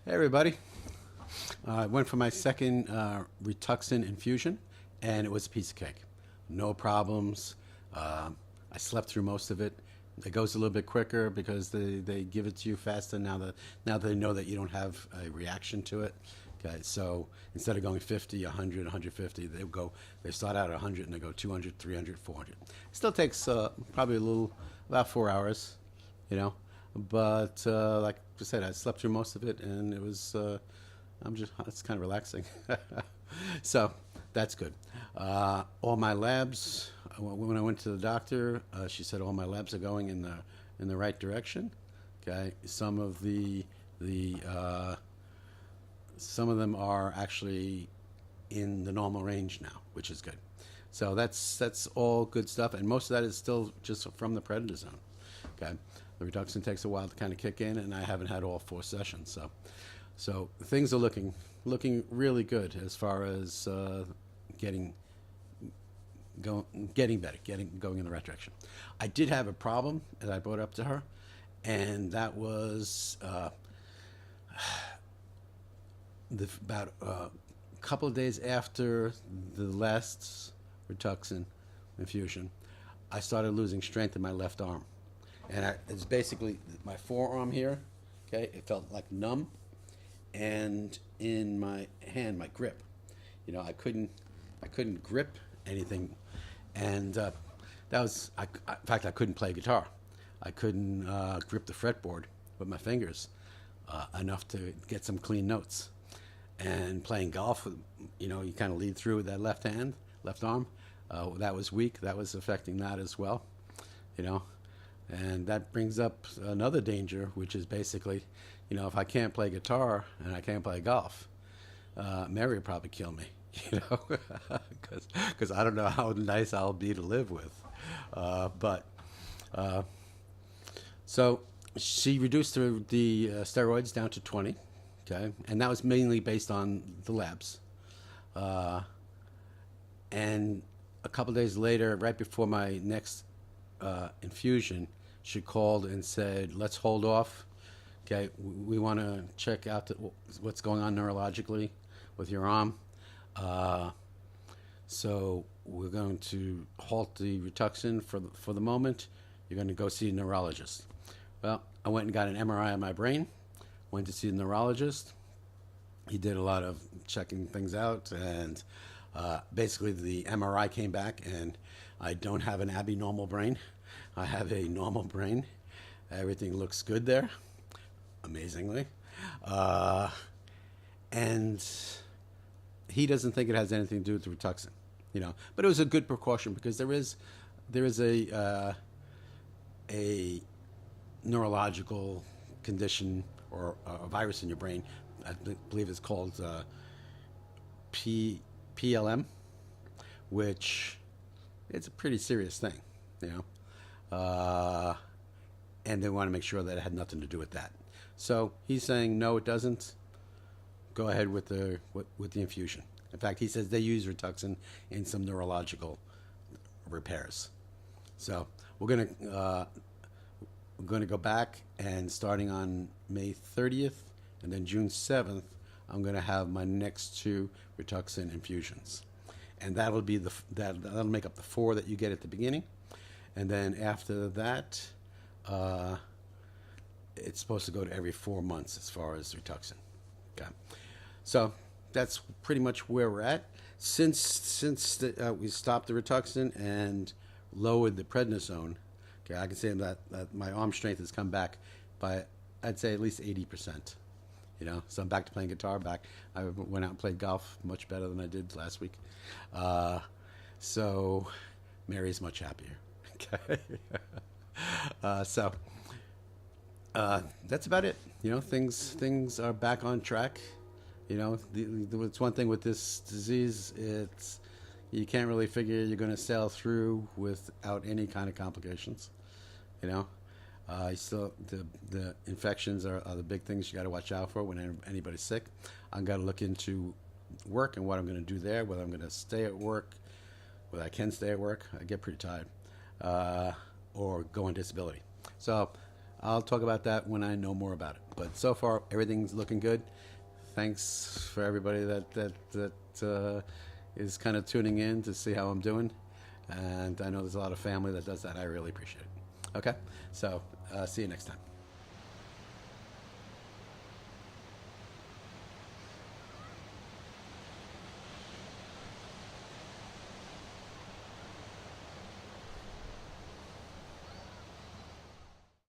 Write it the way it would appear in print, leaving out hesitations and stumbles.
Hey everybody. I went for my second Rituxan infusion, and it was a piece of cake. No problems. I slept through most of it. It goes a little bit quicker because they give it to you faster now they know that you don't have a reaction to it. Okay, so instead of going 50, 100, 150, they start out at 100 and they go 200, 300, 400. It still takes probably about 4 hours, you know. But like I said, I slept through most of it, and it's kind of relaxing. So that's good. All my labs, when I went to the doctor, she said all my labs are going in the right direction. Okay, the some of them are actually in the normal range now, which is good. So that's all good stuff, and most of that is still just from the prednisone. Okay, the reduction takes a while to kind of kick in, and I haven't had all 4 sessions, so things are looking really good as far as getting getting better, going in the right direction. I did have a problem that I brought up to her, and that was about a couple of days after the last Rituxan infusion, I started losing strength in my left arm, and it's basically my forearm here. Okay, it felt like numb, and in my hand, my grip, I couldn't grip anything, and that was, in fact, I couldn't play guitar. I couldn't grip the fretboard with my fingers enough to get some clean notes. And playing golf, you kind of lead through with that left arm. That was weak. That was affecting that as well, you know. And that brings up another danger, which is basically, if I can't play guitar and I can't play golf, Mary will probably kill me, because I don't know how nice I'll be to live with. But so she reduced the steroids down to 20. Okay, and that was mainly based on the labs. And a couple days later, right before my next infusion, she called and said, "Let's hold off. Okay, we want to check out what's going on neurologically with your arm. So we're going to halt the Rituxan for the moment. You're going to go see a neurologist." Well, I went and got an MRI of my brain. Went to see the neurologist. He did a lot of checking things out, and basically the MRI came back, and I don't have an abnormal brain. I have a normal brain. Everything looks good there, amazingly. And he doesn't think it has anything to do with the Rituxan, But it was a good precaution because there is a neurological condition or a virus in your brain. I believe it's called PLM, which it's a pretty serious thing, and they want to make sure that it had nothing to do with that. So he's saying no, it doesn't. Go ahead with the infusion. In fact, he says they use Rituxan in some neurological repairs. So we're going to go back, and starting on May 30th and then June 7th, I'm going to have my next 2 Rituxan infusions. And that'll make up the 4 that you get at the beginning. And then after that, it's supposed to go to every 4 months as far as Rituxan. Okay. So that's pretty much where we're at. Since we stopped the Rituxan and lowered the prednisone, okay, I can say that my arm strength has come back by, I'd say, at least 80%. So I'm back to playing guitar. I went out and played golf much better than I did last week. So Mary's much happier. Okay. So that's about it. Things are back on track. It's one thing with this disease. You can't really figure you're going to sail through without any kind of complications. Still, the infections are the big things you got to watch out for when anybody's sick. I've got to look into work and what I'm going to do there, whether I'm going to stay at work, whether I can stay at work. I get pretty tired, or go on disability. So I'll talk about that when I know more about it. But so far, everything's looking good. Thanks for everybody that is kind of tuning in to see how I'm doing. And I know there's a lot of family that does that. I really appreciate it. Okay, so see you next time.